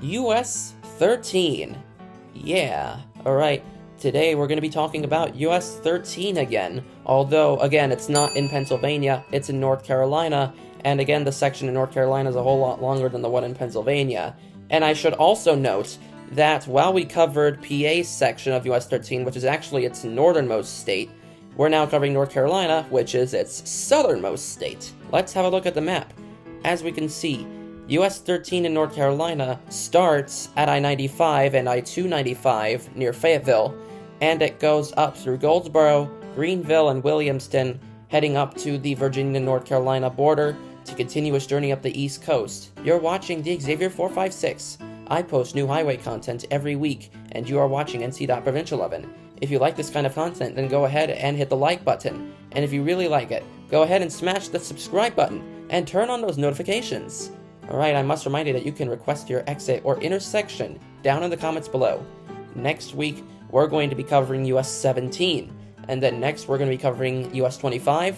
US-13. Yeah, alright. Today we're going to be talking about US-13 again. Although, again, it's not in Pennsylvania, it's in North Carolina. And again, the section in North Carolina is a whole lot longer than the one in Pennsylvania. And I should also note that while we covered PA's section of US-13, which is actually its northernmost state, we're now covering North Carolina, which is its southernmost state. Let's have a look at the map. As we can see, US-13 in North Carolina starts at I-95 and I-295 near Fayetteville, and it goes up through Goldsboro, Greenville, and Williamston, heading up to the Virginia-North Carolina border to continue its journey up the East Coast. You're watching the Xavier 456. I post new highway content every week, and you are watching NCDOT Provincial Lovin. If you like this kind of content, then go ahead and hit the like button. And if you really like it, go ahead and smash the subscribe button, and turn on those notifications. Alright, I must remind you that you can request your exit or intersection down in the comments below. Next week, we're going to be covering US-17, and then next we're going to be covering US-25,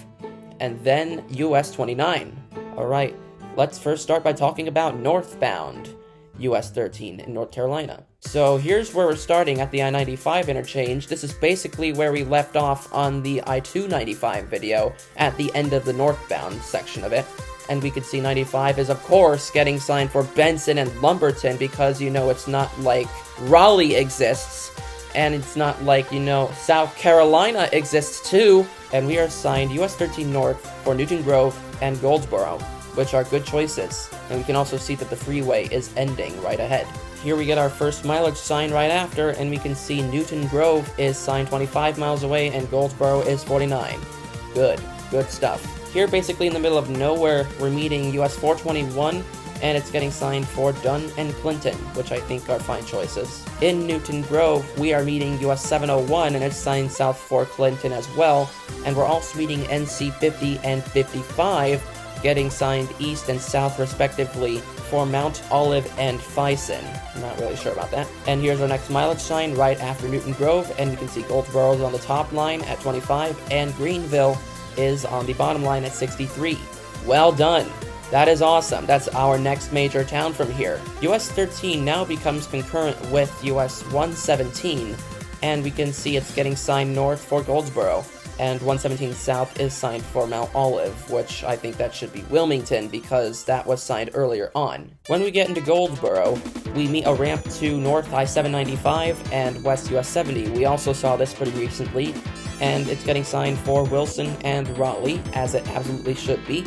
and then US-29. Alright, let's first start by talking about northbound US-13 in North Carolina. So here's where we're starting at the I-95 interchange. This is basically where we left off on the I-295 video at the end of the northbound section of it. And we can see 95 is, of course, getting signed for Benson and Lumberton because, you know, it's not like Raleigh exists, and it's not like, you know, South Carolina exists too. And we are signed US-13 North for Newton Grove and Goldsboro, which are good choices. And we can also see that the freeway is ending right ahead. Here we get our first mileage sign right after, and we can see Newton Grove is signed 25 miles away and Goldsboro is 49. Good stuff. Here, basically in the middle of nowhere, we're meeting US 421, and it's getting signed for Dunn and Clinton, which I think are fine choices. In Newton Grove, we are meeting US 701, and it's signed south for Clinton as well, and we're also meeting NC 50 and 55, getting signed east and south respectively for Mount Olive and Fison. I'm not really sure about that. And here's our next mileage sign right after Newton Grove, and we can see Goldsboro is on the top line at 25, and Greenville is on the bottom line at 63. Well done. That is awesome. That's our next major town from here. US-13 now becomes concurrent with US-117, and we can see it's getting signed north for Goldsboro, and 117 south is signed for Mount Olive, which I think that should be Wilmington because that was signed earlier on. When we get into Goldsboro, we meet a ramp to North I-795 and West US-70. We also saw this pretty recently, and it's getting signed for Wilson and Raleigh, as it absolutely should be.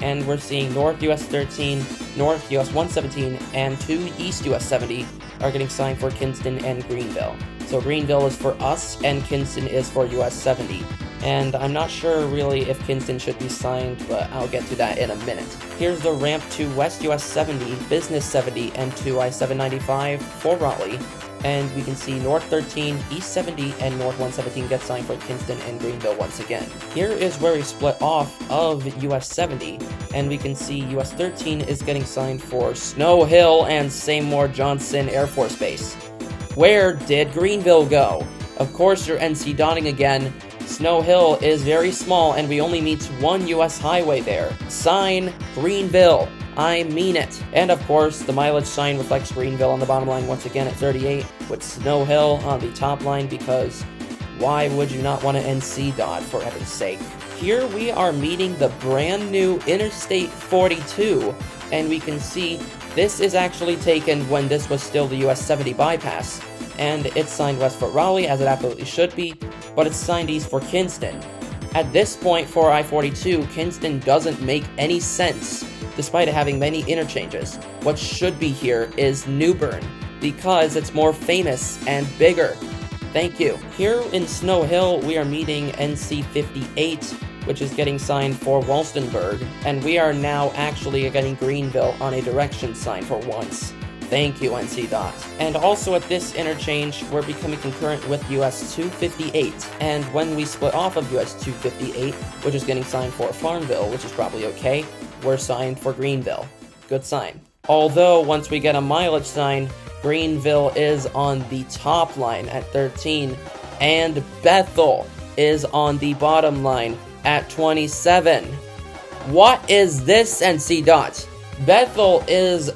And we're seeing North US-13, North US-117, and 2 East US-70 are getting signed for Kinston and Greenville. So Greenville is for us, and Kinston is for US-70. And I'm not sure really if Kinston should be signed, but I'll get to that in a minute. Here's the ramp to West US-70, Business 70, and 2 I-795 for Raleigh. And we can see North 13, East 70, and North 117 get signed for Kinston and Greenville once again. Here is where we split off of US 70, and we can see US 13 is getting signed for Snow Hill and Seymour Johnson Air Force Base. Where did Greenville go? Of course, you're NC dotting again. Snow Hill is very small, and we only meet one US highway there. Sign Greenville. I mean it. And of course, the mileage sign reflects Greenville on the bottom line once again at 38, with Snow Hill on the top line because why would you not want to NC dot, for heaven's sake? Here we are meeting the brand new Interstate 42, and we can see this is actually taken when this was still the US 70 bypass, and it's signed west for Raleigh, as it absolutely should be, but it's signed east for Kinston. At this point for I-42, Kinston doesn't make any sense, despite it having many interchanges. What should be here is Newbern, because it's more famous and bigger. Thank you. Here in Snow Hill, we are meeting NC 58, which is getting signed for Walstenburg, and we are now actually getting Greenville on a direction sign for once. Thank you, NCDOT. And also at this interchange, we're becoming concurrent with US 258, and when we split off of US 258, which is getting signed for Farmville, which is probably okay, we're signed for Greenville. Good sign. Although, once we get a mileage sign, Greenville is on the top line at 13, and Bethel is on the bottom line at 27. What is this, NCDOT? Bethel is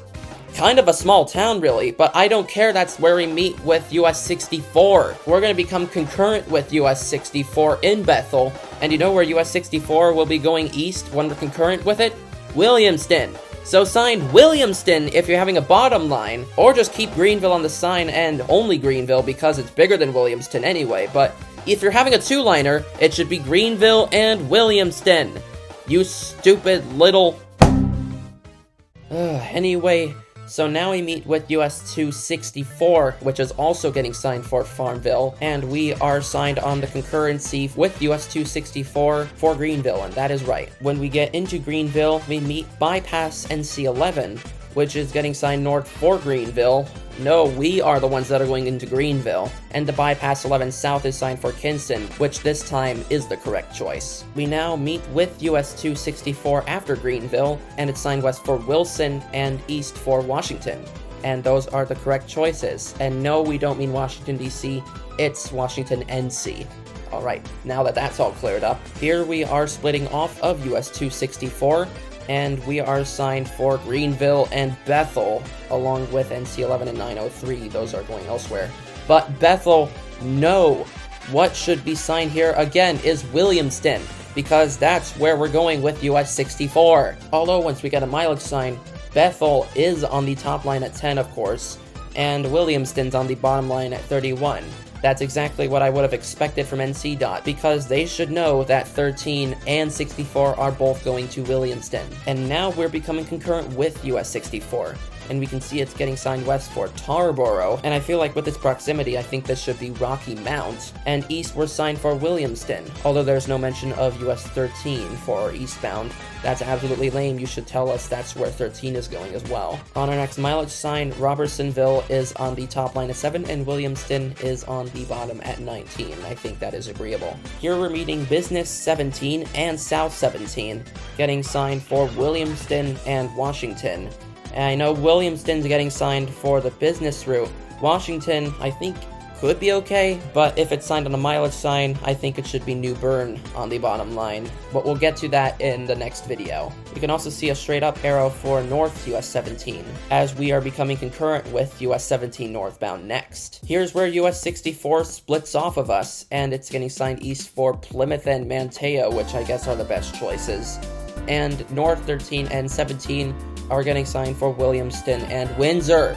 kind of a small town, really, but I don't care. That's where we meet with US-64. We're going to become concurrent with US-64 in Bethel, and you know where US-64 will be going east when we're concurrent with it? Williamston. So sign Williamston if you're having a bottom line, or just keep Greenville on the sign and only Greenville because it's bigger than Williamston anyway, but if you're having a two-liner, it should be Greenville and Williamston. You stupid little... Anyway, so now we meet with US-264, which is also getting signed for Farmville, and we are signed on the concurrency with US-264 for Greenville, and that is right. When we get into Greenville, we meet Bypass NC11, which is getting signed north for Greenville. No, we are the ones that are going into Greenville. And the Bypass 11 South is signed for Kinston, which this time is the correct choice. We now meet with US 264 after Greenville, and it's signed west for Wilson and east for Washington. And those are the correct choices. And no, we don't mean Washington, D.C., it's Washington, N.C. Alright, now that that's all cleared up, here we are splitting off of US 264, and we are signed for Greenville and Bethel, along with NC11 and 903. Those are going elsewhere. But Bethel, no. What should be signed here again is Williamston, because that's where we're going with US 64. Although once we get a mileage sign, Bethel is on the top line at 10, of course, and Williamston's on the bottom line at 31. That's exactly what I would have expected from NCDOT, because they should know that 13 and 64 are both going to Williamston. And now we're becoming concurrent with US 64, and we can see it's getting signed west for Tarboro, and I feel like with its proximity, I think this should be Rocky Mount, and east we're signed for Williamston, although there's no mention of US 13 for eastbound. That's absolutely lame. You should tell us that's where 13 is going as well. On our next mileage sign, Robertsonville is on the top line at 7, and Williamston is on the bottom at 19. I think that is agreeable. Here we're meeting Business 17 and South 17, getting signed for Williamston and Washington. And I know Williamston's getting signed for the business route. Washington, I think, could be okay, but if it's signed on a mileage sign, I think it should be New Bern on the bottom line. But we'll get to that in the next video. We can also see a straight up arrow for North US 17, as we are becoming concurrent with US 17 northbound next. Here's where US 64 splits off of us, and it's getting signed east for Plymouth and Manteo, which I guess are the best choices. And North 13 and 17 are getting signed for Williamston and Windsor.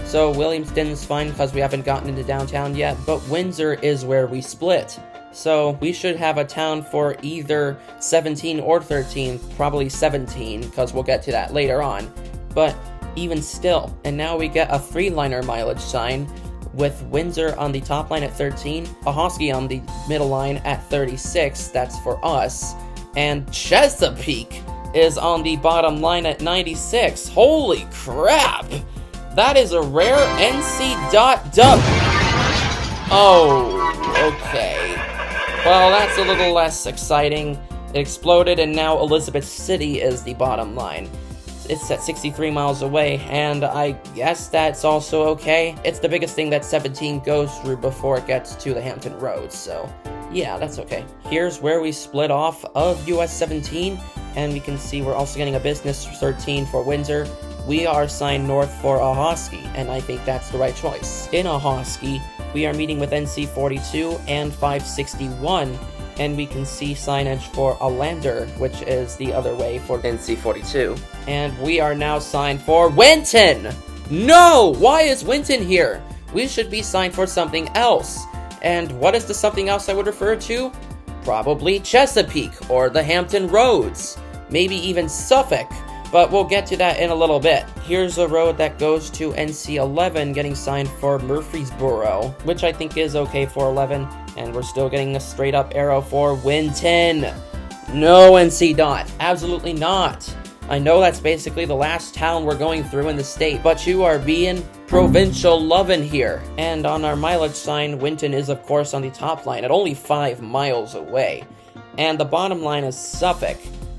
So Williamston's fine because we haven't gotten into downtown yet, but Windsor is where we split. So we should have a town for either 17 or 13, probably 17, because we'll get to that later on. But even still, and now we get a 3-liner mileage sign with Windsor on the top line at 13, Ahoskie on the middle line at 36, that's for us, and Chesapeake is on the bottom line at 96. Holy crap! That is a rare NCDOT dub. Oh, okay. Well, that's a little less exciting. It exploded, and now Elizabeth City is the bottom line. It's at 63 miles away, and I guess that's also okay. It's the biggest thing that 17 goes through before it gets to the Hampton Roads, so yeah, that's okay. Here's where we split off of US 17, and we can see we're also getting a business 13 for Windsor. We are signed north for Ahoskie, and I think that's the right choice. In Ahoskie, we are meeting with NC 42 and 561, and we can see signage for Alander, which is the other way for NC 42. And we are now signed for Winton! No! Why is Winton here? We should be signed for something else. And what is the something else I would refer to? Probably Chesapeake, or the Hampton Roads. Maybe even Suffolk. But we'll get to that in a little bit. Here's a road that goes to NC11 getting signed for Murfreesboro, which I think is okay for 11, and we're still getting a straight up arrow for Winton. No, NCDOT, absolutely not. I know that's basically the last town we're going through in the state, but you are being Provincial Lovin here. And on our mileage sign, Winton is of course on the top line at only 5 miles away. And the bottom line is Suffolk.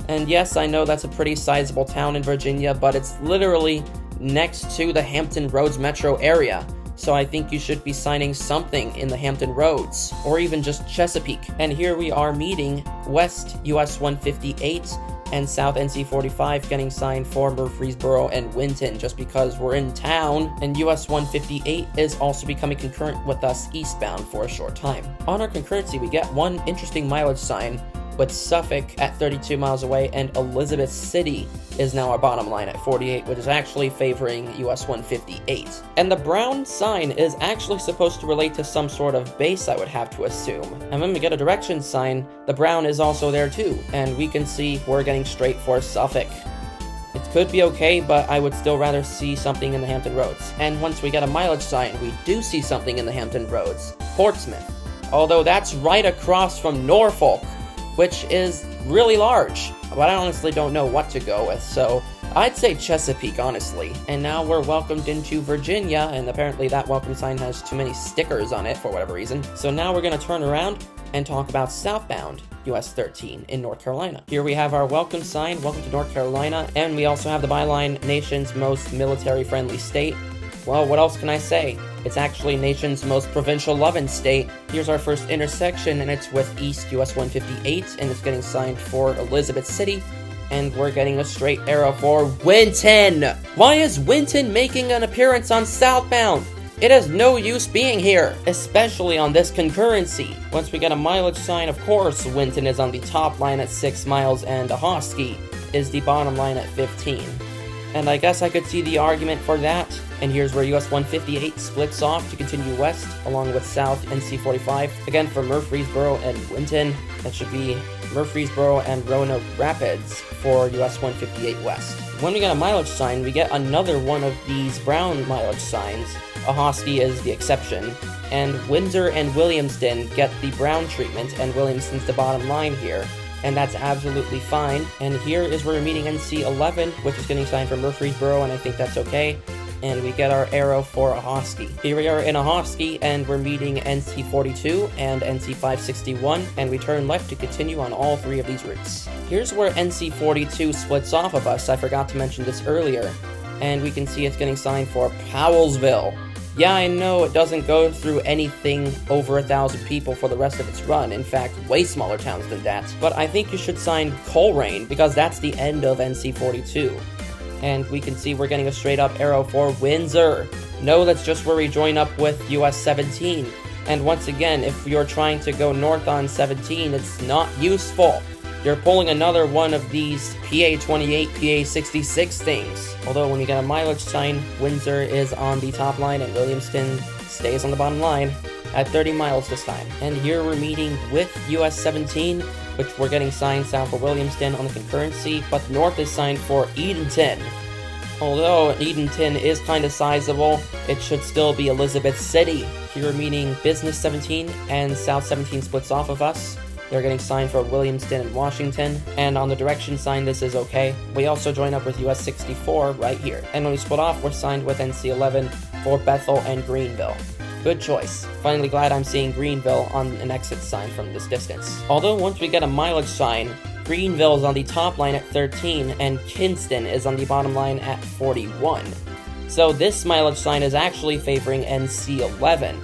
And yes, I know that's a pretty sizable town in Virginia, but it's literally next to the Hampton Roads metro area. So I think you should be signing something in the Hampton Roads, or even just Chesapeake. And here we are meeting West US 158 and South NC45 getting signed for Murfreesboro and Winton just because we're in town, and US 158 is also becoming concurrent with us eastbound for a short time. On our concurrency, we get one interesting mileage sign with Suffolk at 32 miles away, and Elizabeth City is now our bottom line at 48, which is actually favoring US 158. And the brown sign is actually supposed to relate to some sort of base, I would have to assume. And when we get a direction sign, the brown is also there too, and we can see we're getting straight for Suffolk. It could be okay, but I would still rather see something in the Hampton Roads. And once we get a mileage sign, we do see something in the Hampton Roads, Portsmouth. Although that's right across from Norfolk, which is really large, but I honestly don't know what to go with, so I'd say Chesapeake, honestly. And now we're welcomed into Virginia, and apparently that welcome sign has too many stickers on it for whatever reason. So now we're gonna turn around and talk about southbound US 13 in North Carolina. Here we have our welcome sign, welcome to North Carolina, and we also have the byline, nation's most military-friendly state. Well, what else can I say? It's actually nation's most provincial lovin' state. Here's our first intersection, and it's with East US 158, and it's getting signed for Elizabeth City, and we're getting a straight arrow for Winton! Why is Winton making an appearance on southbound? It has no use being here, especially on this concurrency. Once we get a mileage sign, of course, Winton is on the top line at 6 miles, and Acoustic is the bottom line at 15. And I guess I could see the argument for that. And here's where US 158 splits off to continue west, along with South NC45. Again, for Murfreesboro and Winton, that should be Murfreesboro and Roanoke Rapids for US 158 west. When we get a mileage sign, we get another one of these brown mileage signs. Ahoskie is the exception. And Windsor and Williamston get the brown treatment, and Williamston's the bottom line here. And that's absolutely fine. And here is where we're meeting NC11, which is getting signed for Murfreesboro, and I think that's okay. And we get our arrow for Ahoskie. Here we are in Ahoskie, and we're meeting NC42 and NC561, and we turn left to continue on all three of these routes. Here's where NC42 splits off of us. I forgot to mention this earlier. And we can see it's getting signed for Powellsville. Yeah, I know it doesn't go through anything over 1,000 people for the rest of its run. In fact, way smaller towns than that. But I think you should sign Coleraine, because that's the end of NC42. And we can see we're getting a straight up arrow for Windsor. No, that's just where we join up with US-17. And once again, if you're trying to go north on 17, it's not useful. You're pulling another one of these PA28, PA66 things. Although when you get a mileage sign, Windsor is on the top line and Williamston stays on the bottom line at 30 miles this time. And here we're meeting with US-17, which we're getting signed south for Williamston on the concurrency, but north is signed for Edenton. Although Edenton is kind of sizable, it should still be Elizabeth City. Here we're meeting Business 17 and South 17 splits off of us. They're getting signed for Williamston and Washington, and on the direction sign, this is okay. We also join up with US 64 right here. And when we split off, we're signed with NC 11 for Bethel and Greenville. Good choice. Finally glad I'm seeing Greenville on an exit sign from this distance. Although once we get a mileage sign, Greenville is on the top line at 13, and Kinston is on the bottom line at 41. So this mileage sign is actually favoring NC 11.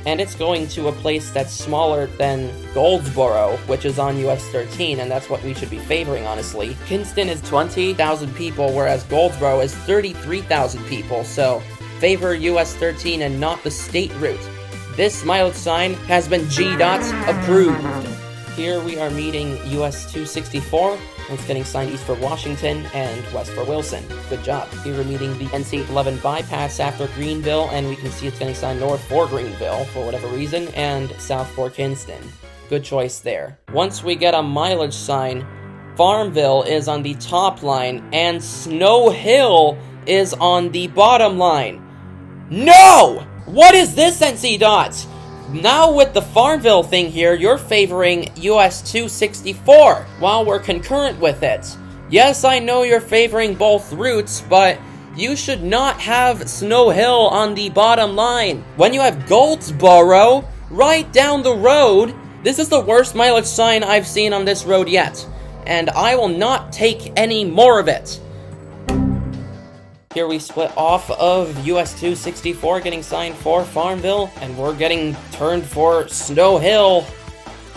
And it's going to a place that's smaller than Goldsboro, which is on US-13, and that's what we should be favoring, honestly. Kinston is 20,000 people, whereas Goldsboro is 33,000 people, so favor US-13 and not the state route. This mileage sign has been GDOT approved. Here we are meeting US-264, and it's getting signed east for Washington and west for Wilson. Good job. Here we're meeting the NC11 bypass after Greenville, and we can see it's getting signed north for Greenville for whatever reason, and south for Kinston. Good choice there. Once we get a mileage sign, Farmville is on the top line, and Snow Hill is on the bottom line. No! What is this, NCDOT? Now with the Farmville thing here, you're favoring US 264 while we're concurrent with it. Yes, I know you're favoring both routes, but you should not have Snow Hill on the bottom line. When you have Goldsboro right down the road, this is the worst mileage sign I've seen on this road yet, and I will not take any more of it. Here we split off of US 264 getting signed for Farmville, and we're getting turned for Snow Hill.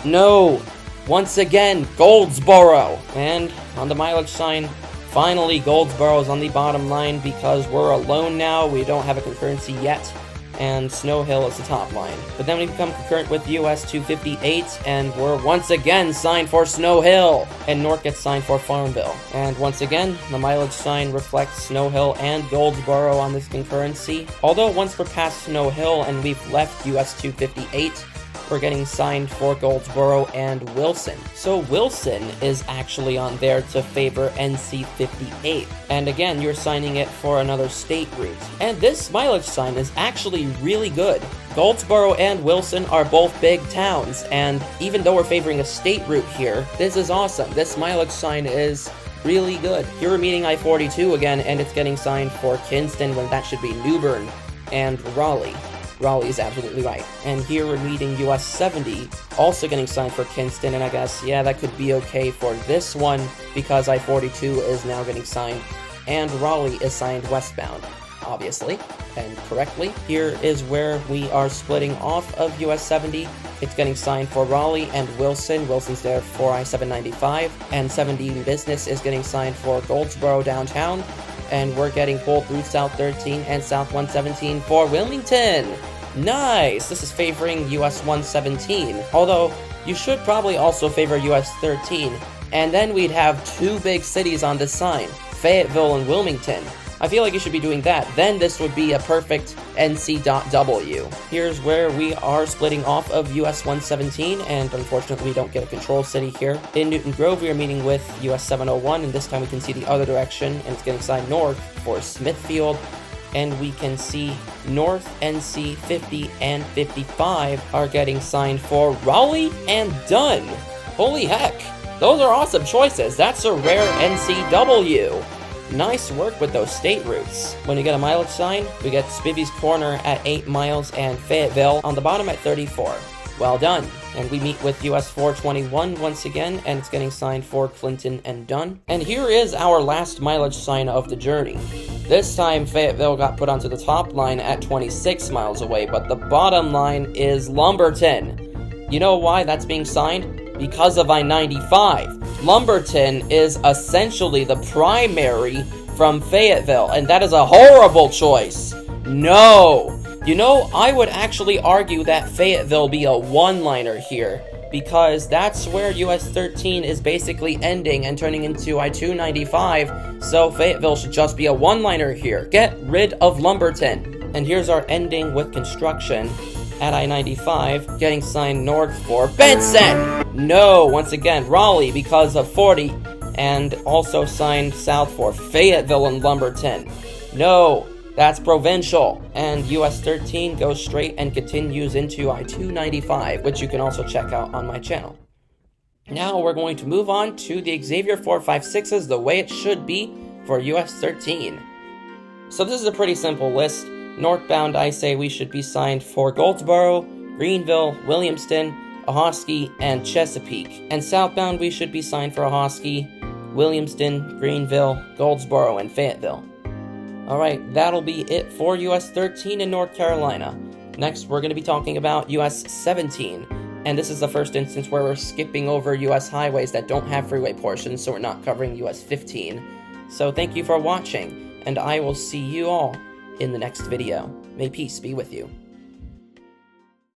No, once again, Goldsboro. And on the mileage sign, finally Goldsboro is on the bottom line because we're alone now. We don't have a concurrency yet. And Snow Hill is the top line. But then we become concurrent with US-258, and we're once again signed for Snow Hill. And North gets signed for Farmville. And once again, the mileage sign reflects Snow Hill and Goldsboro on this concurrency. Although once we're past Snow Hill and we've left US-258, we're getting signed for Goldsboro and Wilson. So Wilson is actually on there to favor NC58. And again, you're signing it for another state route. And this mileage sign is actually really good. Goldsboro and Wilson are both big towns, and even though we're favoring a state route here, this is awesome. This mileage sign is really good. Here we're meeting I-42 again, and it's getting signed for Kinston when that should be New Bern and Raleigh. Raleigh is absolutely right. And here we're meeting US-70, also getting signed for Kinston, and I guess, yeah, that could be okay for this one, because I-42 is now getting signed, and Raleigh is signed westbound, obviously, and correctly. Here is where we are splitting off of US-70. It's getting signed for Raleigh and Wilson. Wilson's there for I-795, and 17 Business is getting signed for Goldsboro downtown, and we're getting pulled through South 13 and South 117 for Wilmington. Nice! This is favoring US 117, although you should probably also favor US 13, and then we'd have two big cities on this sign, Fayetteville and Wilmington. I feel like you should be doing that. Then this would be a perfect NC.W. Here's where we are splitting off of US 117, and unfortunately we don't get a control city here. In Newton Grove, we are meeting with US 701, and this time we can see the other direction, and it's getting signed north for Smithfield. And we can see North NC 50 and 55 are getting signed for Raleigh and Dunn. Holy heck, those are awesome choices. That's a rare NCW. Nice work with those state routes. When you get a mileage sign, we get Spivvy's Corner at 8 miles and Fayetteville on the bottom at 34. Well done. And we meet with US 421 once again, and it's getting signed for Clinton and Dunn. And here is our last mileage sign of the journey. This time, Fayetteville got put onto the top line at 26 miles away, but the bottom line is Lumberton. You know why that's being signed? Because of I-95. Lumberton is essentially the primary from Fayetteville, and that is a horrible choice. No! You know, I would actually argue that Fayetteville be a one-liner here, because that's where US-13 is basically ending and turning into I-295, so Fayetteville should just be a one-liner here. Get rid of Lumberton. And here's our ending with construction at I-95, getting signed north for Benson! No, once again, Raleigh because of 40, and also signed south for Fayetteville and Lumberton. No, that's provincial. And US-13 goes straight and continues into I-295, which you can also check out on my channel. Now we're going to move on to the Xavier 456s the way it should be for US-13. So this is a pretty simple list. Northbound, I say we should be signed for Goldsboro, Greenville, Williamston, Ahoskie, and Chesapeake. And southbound, we should be signed for Ahoskie, Williamston, Greenville, Goldsboro, and Fayetteville. Alright, that'll be it for US-13 in North Carolina. Next, we're going to be talking about US-17. And this is the first instance where we're skipping over US highways that don't have freeway portions, so we're not covering US-15. So thank you for watching, and I will see you all in the next video. May peace be with you.